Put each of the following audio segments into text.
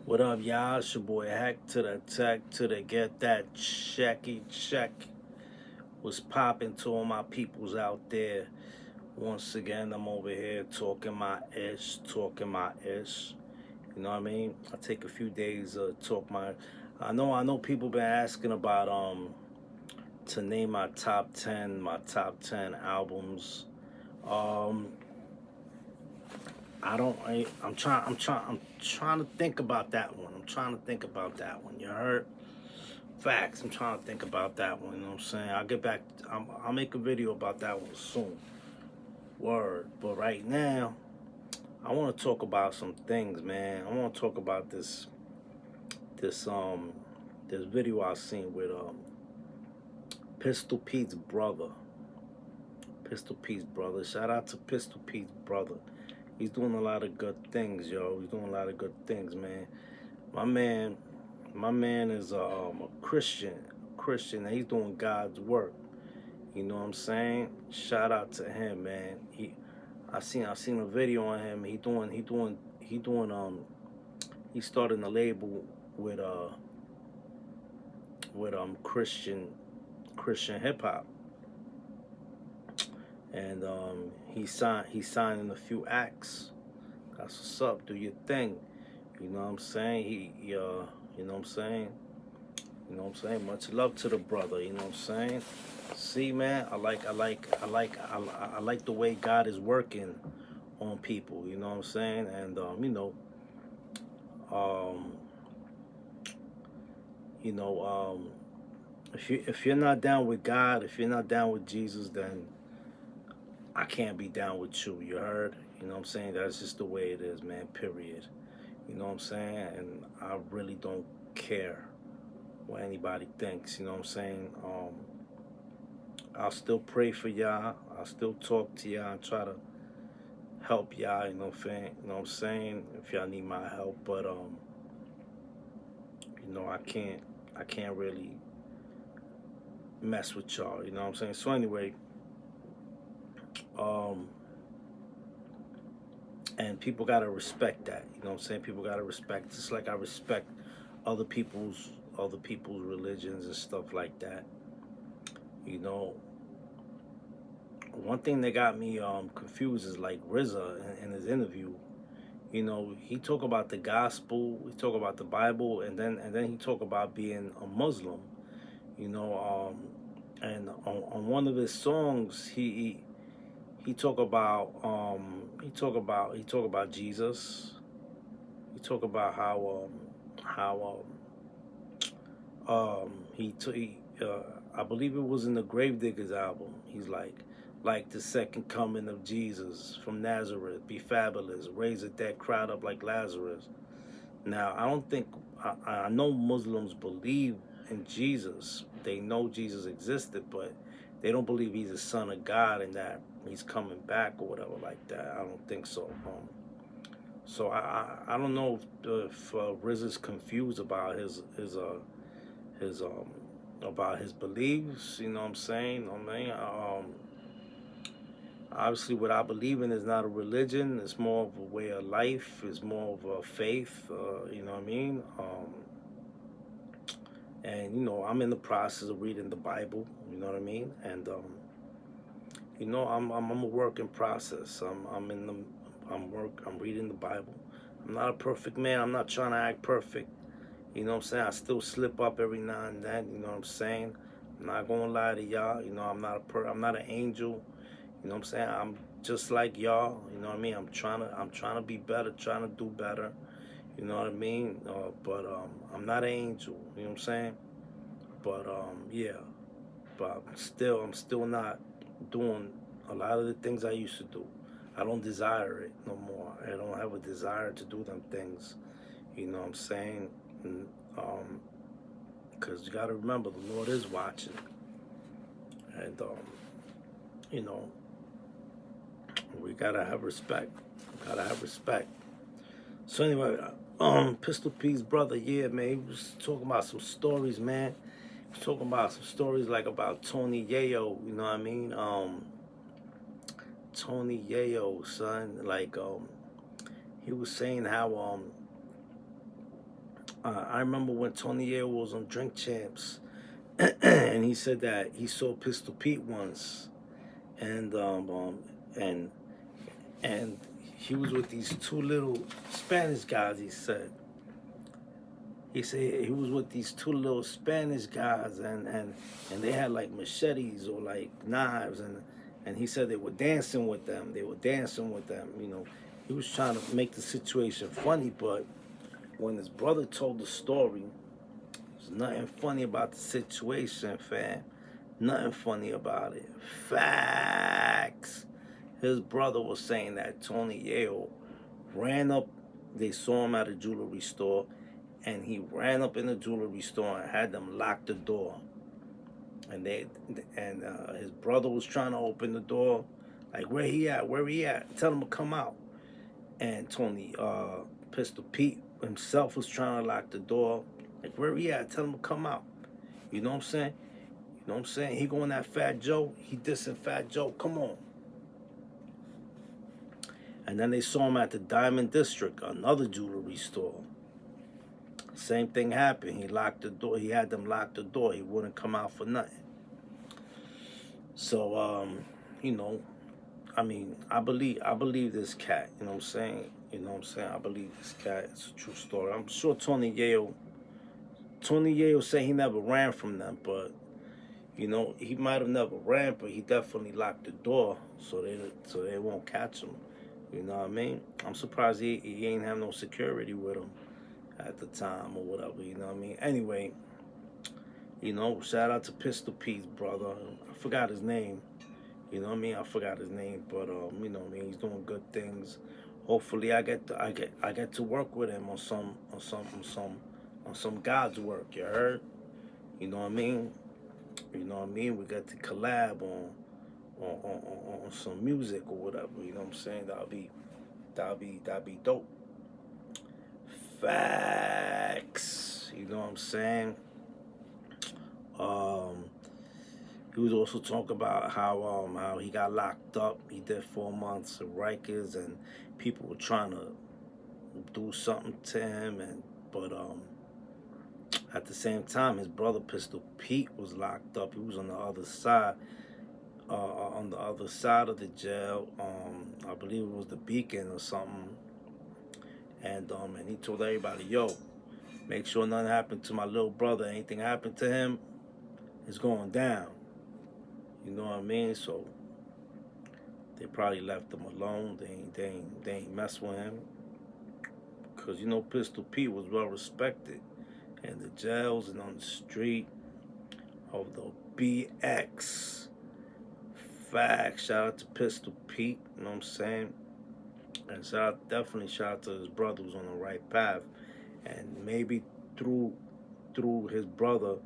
What up, y'all? It's your boy Hack to the Tech to the Get That Checky Check. What's popping to all my peoples out there? Once again, I'm over here talking my ish, talking my ish. You know what I mean? I take a few days to talk my. I know. People been asking about to name my top 10 albums. Um, I don't. I'm trying to think about that one. I'm trying to think about that one. You heard? Facts. I'm trying to think about that one. You know what I'm saying? I'll get back. I'll make a video about that one soon. Word. But right now, I want to talk about some things, man. I want to talk about this this video I seen with Pistol Pete's brother. Pistol Pete's brother. Shout out to Pistol Pete's brother. He's doing a lot of good things, yo. He's doing a lot of good things, man. My man, my man is a Christian, and he's doing God's work. You know what I'm saying? Shout out to him, man. I seen a video on him. He's starting a label with Christian hip hop, and he's signing a few acts. That's what's up. Do your thing. You know what I'm saying? You know what I'm saying? You know what I'm saying? Much love to the brother. You know what I'm saying? See, man, I like the way God is working on people. You know what I'm saying? And um, you know, if you're not down with God, if you're not down with Jesus, then I can't be down with you. You heard? You know what I'm saying? That's just the way it is, man. Period. You know what I'm saying? And I really don't care what anybody thinks. You know what I'm saying? I'll still pray for y'all. I'll still talk to y'all and try to help y'all. You know what I'm saying? You know what I'm saying? If y'all need my help, but I can't really mess with y'all. You know what I'm saying? So anyway, um, and people gotta respect that. You know what I'm saying? People gotta respect, just like I respect other people's religions and stuff like that. You know, one thing that got me confused is like RZA in his interview. You know, he talk about the gospel, he talk about the Bible, and then he talk about being a Muslim. You know, and on one of his songs, he talk about he talk about Jesus. He talk about how I believe it was in the Gravediggers album. He's like the second coming of Jesus from Nazareth, be fabulous, raise a dead crowd up like Lazarus. Now I don't think I know Muslims believe in Jesus. They know Jesus existed, but they don't believe he's the son of God and that he's coming back or whatever like that. I don't think so. So I don't know if Riz is confused about his about his beliefs. You know what I'm saying? I mean, obviously, what I believe in is not a religion. It's more of a way of life. It's more of a faith. You know what I mean? And I'm in the process of reading the Bible. You know what I mean? And I'm a work in process. I'm reading the Bible. I'm not a perfect man. I'm not trying to act perfect. You know what I'm saying? I still slip up every now and then. You know what I'm saying? I'm not gonna lie to y'all. I'm not an angel. You know what I'm saying? I'm just like y'all. You know what I mean? I'm trying to be better, trying to do better. You know what I mean? But I'm not an angel. You know what I'm saying? But yeah. But I'm still not doing a lot of the things I used to do. I don't desire it no more. I don't have a desire to do them things. You know what I'm saying? And, because you got to remember the Lord is watching, and you know we gotta have respect. Gotta have respect. So anyway, Pistol P's brother, yeah, man, he was talking about some stories, man. He was talking about some stories like about Tony Yayo. You know what I mean? Tony Yayo, son, like he was saying how I remember when Tony Yayo was on Drink Champs, and he said that he saw Pistol Pete once, and and and he was with these two little Spanish guys. He said he was with these two little Spanish guys, and they had like machetes or like knives, and he said they were dancing with them. They were dancing with them. He was trying to make the situation funny, but when his brother told the story, there's nothing funny about the situation, fam. Nothing funny about it. Facts. His brother was saying that Tony Yayo ran up. They saw him at a jewelry store, and he ran up in the jewelry store and had them lock the door. And his brother was trying to open the door, like, where he at? Where he at? Tell him to come out. And Tony Pistol Pete himself was trying to lock the door, like, where he at? Tell him to come out. You know what I'm saying? You know what I'm saying? He going at Fat Joe. He dissing Fat Joe. Come on. And then they saw him at the Diamond District, another jewelry store. Same thing happened. He locked the door. He had them lock the door. He wouldn't come out for nothing. So, I believe this cat. You know what I'm saying? I believe this cat. It's a true story. I'm sure Tony Yayo said he never ran from them, but he might have never ran, but he definitely locked the door so they won't catch him. You know what I mean? I'm surprised he ain't have no security with him at the time or whatever. You know what I mean? Anyway, shout out to Pistol Pete's brother. I forgot his name. You know what I mean? I forgot his name, but he's doing good things. Hopefully, I get to work with him on some God's work. You heard? You know what I mean? We got to collab on some music or whatever. You know what I'm saying? That'll be dope. Facts. You know what I'm saying? He was also talking about how he got locked up. He did 4 months of Rikers, and people were trying to do something to him, but at the same time, his brother Pistol Pete was locked up. He was on the other side. On the other side of the jail, I believe it was the Beacon or something, and he told everybody, "Yo, make sure nothing happened to my little brother. Anything happened to him, it's going down." You know what I mean? So they probably left him alone. They ain't mess with him, cause Pistol Pete was well respected in the jails and on the street of the BX. Facts. Shout out to Pistol Pete. You know what I'm saying? And definitely shout out to his brother who's on the right path. And maybe through his brother,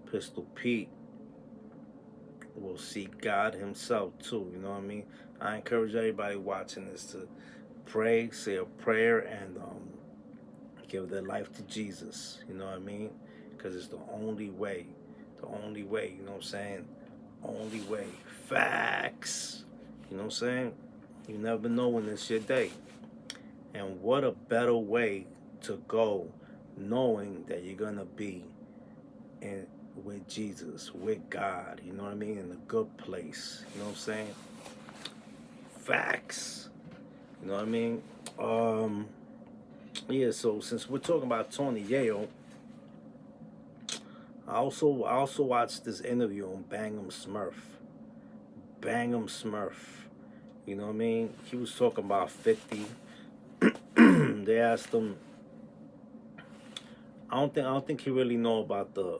Pistol Pete, will see God himself too. You know what I mean? I encourage everybody watching this to pray, say a prayer, and give their life to Jesus. You know what I mean? Because it's the only way. The only way. You know what I'm saying? Only way. Facts. You know what I'm saying? You never know when it's your day. And what a better way to go knowing that you're going to be with Jesus, with God. You know what I mean? In a good place. You know what I'm saying? Facts. You know what I mean? Yeah, so since we're talking about Tony Yayo, I also watched this interview on Bangem Smurf. Bangem Smurf. You know what I mean? He was talking about 50. They asked him. I don't think he really know about the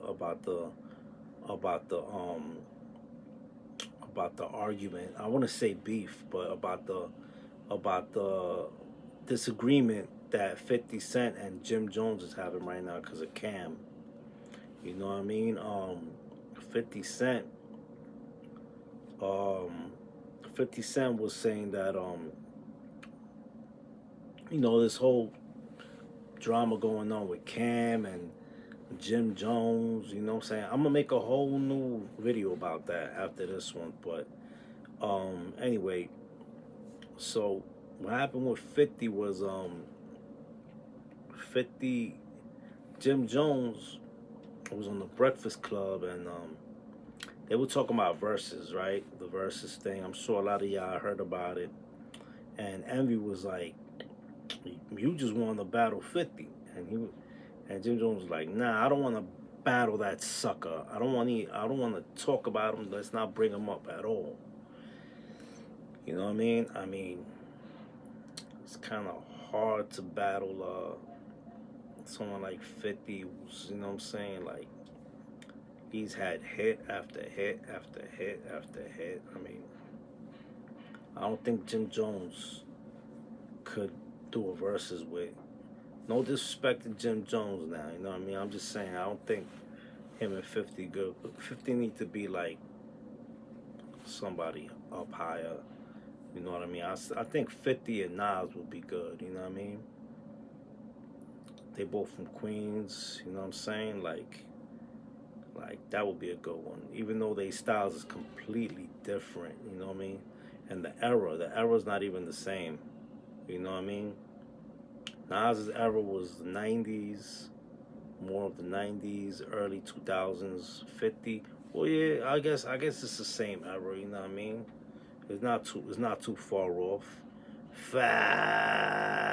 argument. I want to say beef, but about the disagreement that 50 Cent and Jim Jones is having right now because of Cam. You know what I mean? 50 Cent. 50 Cent was saying that this whole drama going on with Cam and Jim Jones, you know what I'm saying? I'm gonna make a whole new video about that after this one, but anyway, so what happened with 50 was 50 Jim Jones was on the Breakfast Club, and they were talking about verses, right? The verses thing. I'm sure a lot of y'all heard about it. And Envy was like, "You just want to battle 50," and Jim Jones was like, "Nah, I don't want to battle that sucker. I don't want to talk about him. Let's not bring him up at all." You know what I mean? I mean, it's kind of hard to battle someone like 50, who's, you know what I'm saying? Like, he's had hit after hit after hit after hit. I mean, I don't think Jim Jones could do a versus with. No disrespect to Jim Jones now, you know what I mean? I'm just saying, I don't think him and 50 good. 50 need to be like somebody up higher, you know what I mean? I think 50 and Nas would be good, you know what I mean? They both from Queens, you know what I'm saying? Like that would be a good one. Even though their styles is completely different, you know what I mean? And the era's not even the same. You know what I mean? Nas's era was the 90s, more of the 90s, early 2000s, 50. Well, yeah, I guess it's the same era, you know what I mean? It's not too far off. Facts.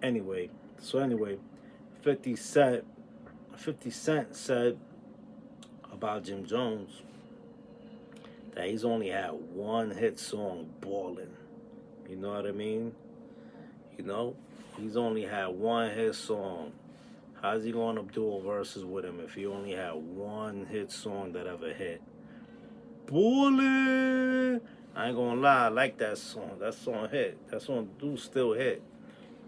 Anyway, so anyway, 50 Cent 50 Cent said about Jim Jones that he's only had one hit song, Ballin'. You know what I mean? You know? He's only had one hit song. How's he going to do a verses with him if he only had one hit song that ever hit? Ballin'! I ain't gonna lie, I like that song. That song hit. That song do still hit.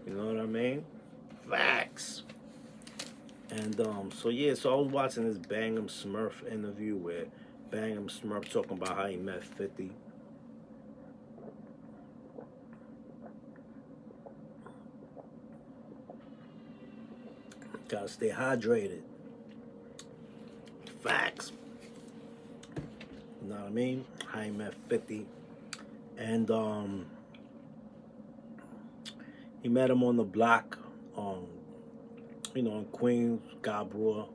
You know what I mean? Facts. And so yeah, so I was watching this Bangem Smurf interview where Bangem Smurf talking about how he met 50. Gotta stay hydrated. Facts. You know what I mean? How he met 50. And he met him on the block, in Queens, Gabra.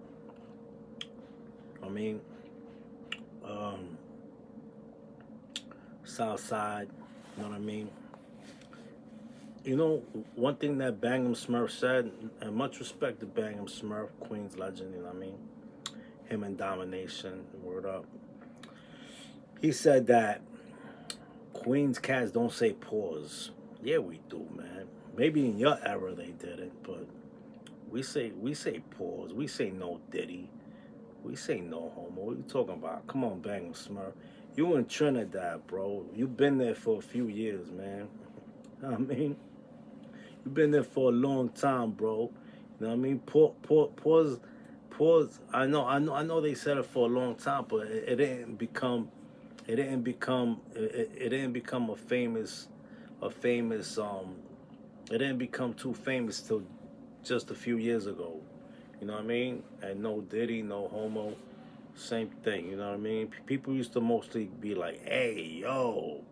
I mean, um, South Side. You know what I mean? You know, one thing that Bangem Smurf said, and much respect to Bangem Smurf, Queens legend, you know what I mean? Him and Domination, word up. He said that Queens cats don't say pause. Yeah, we do, man. Maybe in your era they didn't, but we say pause. We say no Diddy. We say no homo. What are you talking about? Come on, Bangem Smurf. You in Trinidad, bro. You been there for a few years, man. You know what I mean? You've been there for a long time, bro. You know what I mean? Pause. I know. They said it for a long time, but it didn't become. It didn't become. It didn't become a famous. It didn't become too famous till just a few years ago. You know what I mean? And no Diddy, no homo, same thing. You know what I mean? People used to mostly be like, hey, yo."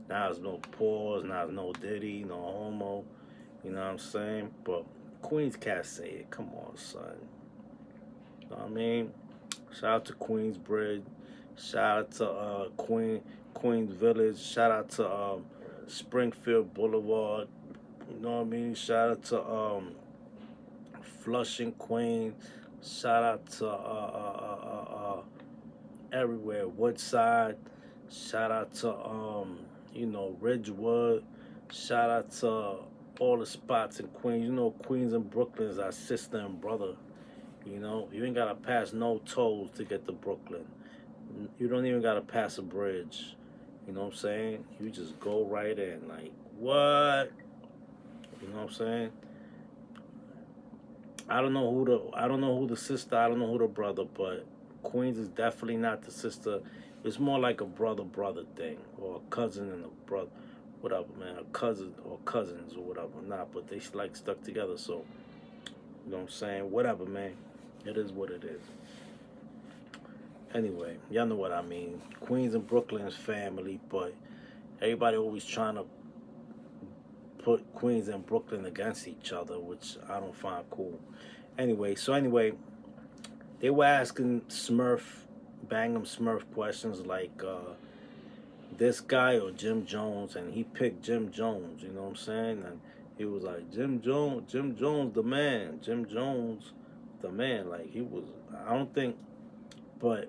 Now there's no pause. Now there's no Diddy, no homo. You know what I'm saying? But Queens can't say it. Come on, son. You know what I mean? Shout out to Queensbridge. Shout out to Queens Village. Shout out to Springfield Boulevard. You know what I mean? Shout out to Flushing, Queens. Shout out to everywhere. Woodside. Shout out to Ridgewood. Shout out to all the spots in Queens. You know, Queens and Brooklyn is our sister and brother. You know, you ain't gotta pass no tolls to get to Brooklyn. You don't even gotta pass a bridge. You know what I'm saying? You just go right in. Like, what? You know what I'm saying? I don't know who the sister, I don't know who the brother, but Queens is definitely not the sister. It's more like a brother thing, or a cousin and a brother, whatever, man. A cousin or cousins or whatever. Not, but they like stuck together. So, you know what I'm saying? Whatever, man. It is what it is. Anyway, y'all know what I mean. Queens and Brooklyn is family, but everybody always trying to put Queens and Brooklyn against each other, which I don't find cool. Anyway, they were asking Bangem Smurf questions like this guy or Jim Jones, and he picked Jim Jones. You know what I'm saying? And he was like, Jim Jones, the man, Jim Jones, the man. Like he was. I don't think, but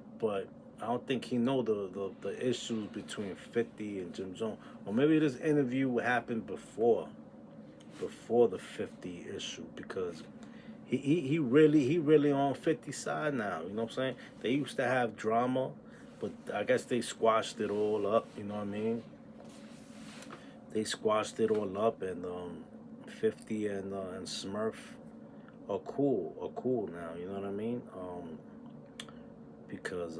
I don't think he know the issues between 50 and Jim Jones. Or maybe this interview happened before the 50 issue, because he really on 50 side now. You know what I'm saying? They used to have drama, but I guess they squashed it all up. You know what I mean? They squashed it all up, and 50 and Smurf are cool now. You know what I mean? Because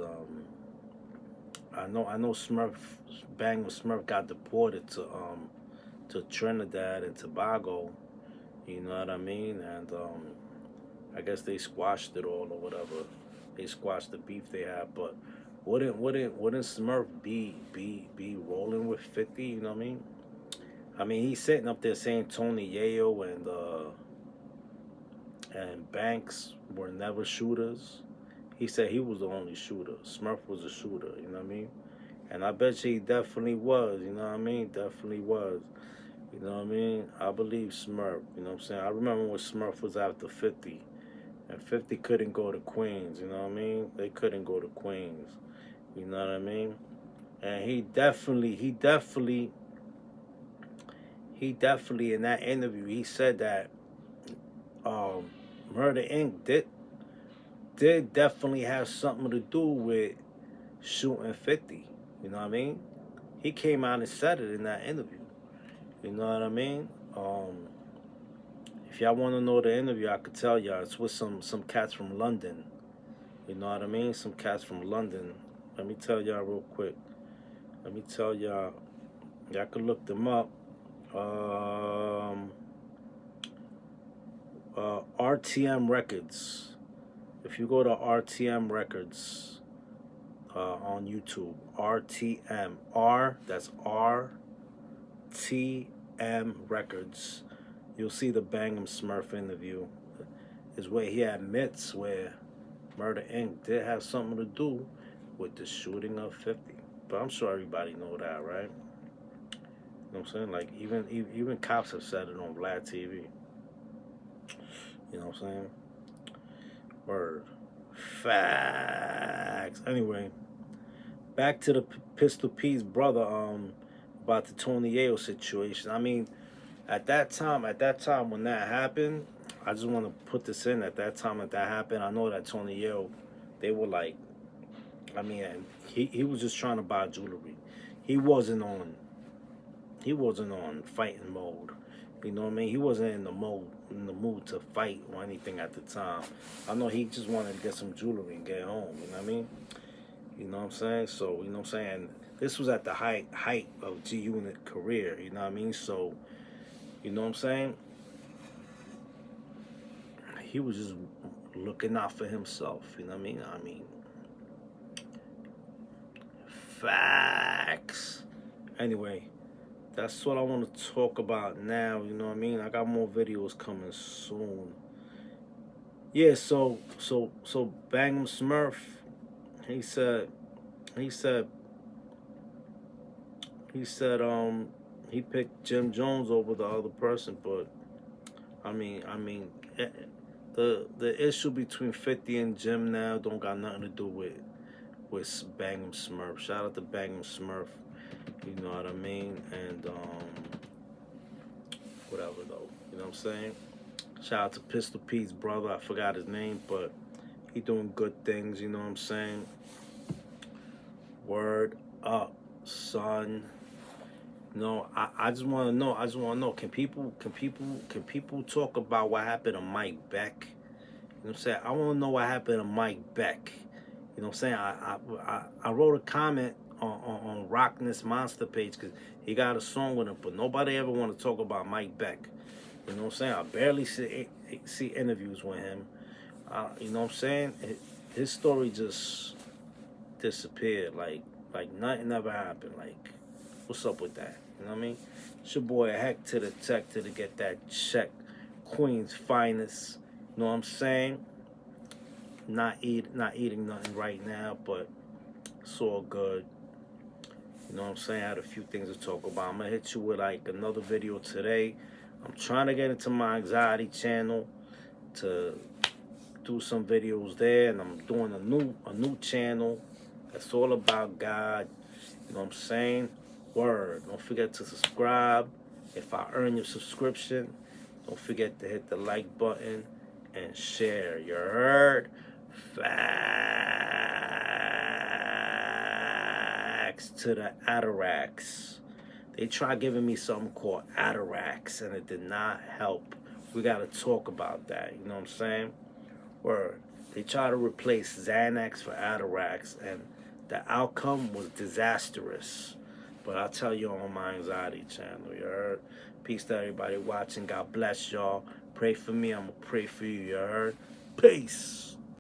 I know Bangem Smurf got deported to Trinidad and Tobago. You know what I mean? And I guess they squashed it all or whatever. They squashed the beef they had, but wouldn't Smurf be rolling with 50? You know what I mean? I mean, he's sitting up there saying Tony Yayo and Banks were never shooters. He said he was the only shooter. Smurf was a shooter. You know what I mean? And I bet you he definitely was. You know what I mean? Definitely was. You know what I mean? I believe Smurf. You know what I'm saying? I remember when Smurf was after 50. And 50 couldn't go to Queens. You know what I mean? They couldn't go to Queens. You know what I mean? And he definitely in that interview, he said that Murder Inc. did definitely have something to do with shooting 50. You know what I mean? He came out and said it in that interview. You know what I mean? If y'all want to know the interview, I could tell y'all. It's with some cats from London. You know what I mean? Some cats from London. Let me tell y'all real quick. Let me tell y'all. Y'all could look them up. RTM Records. If you go to RTM Records on YouTube, that's RTM Records, you'll see the Bangem Smurf interview. Is where he admits where Murder Inc. did have something to do with the shooting of 50. But I'm sure everybody know that, right? You know what I'm saying? Like, even cops have said it on Vlad TV. You know what I'm saying? Word. Facts. Anyway, back to the Pistol P's brother about the Tony Yayo situation. I mean, at that time when that happened, I just want to put this in. At that time that happened, I know that Tony Yayo, they were like, I mean, he was just trying to buy jewelry. He wasn't on fighting mode. You know what I mean? He wasn't in the mood to fight or anything at the time. I know he just wanted to get some jewelry and get home. You know what I mean? You know what I'm saying? So, you know what I'm saying? This was at the height of G Unit career. You know what I mean? So, you know what I'm saying? He was just looking out for himself. You know what I mean? Facts. Anyway, that's what I want to talk about now. You know what I mean? I got more videos coming soon. Yeah, so Bangem Smurf, he said he picked Jim Jones over the other person, but I mean the issue between 50 and Jim now don't got nothing to do with Bangem Smurf. Shout out to Bangem Smurf. You know what I mean? And whatever though. You know what I'm saying? Shout out to Pistol P's brother. I forgot his name, but he doing good things, you know what I'm saying? Word up, son. No, I just wanna know, can people talk about what happened to Mike Beck? You know what I'm saying? I wanna know what happened to Mike Beck. You know what I'm saying? I wrote a comment on Rockness Monster page because he got a song with him, but nobody ever want to talk about Mike Beck. You know what I'm saying? I barely see interviews with him. You know what I'm saying? His story just disappeared. Like nothing ever happened. Like, what's up with that? You You know what I mean? It's your boy Heck to the Tech to get that check. Queen's finest. You know what I'm saying? Not eating nothing right now, but it's all good. You know what I'm saying? I had a few things to talk about. I'm gonna hit you with like another video today. I'm trying to get into my anxiety channel to do some videos there, and I'm doing a new channel that's all about God. You know what I'm saying? Word. Don't forget to subscribe. If I earn your subscription, don't forget to hit the like button and share. You heard? Faaxxxx to the Atarax. They tried giving me something called Atarax, and it did not help. We got to talk about that. You know what I'm saying? Word. They tried to replace Xanax for Atarax, and the outcome was disastrous. But I'll tell you on my anxiety channel, you heard? Peace to everybody watching. God bless y'all. Pray for me. I'm going to pray for you, you heard? Peace.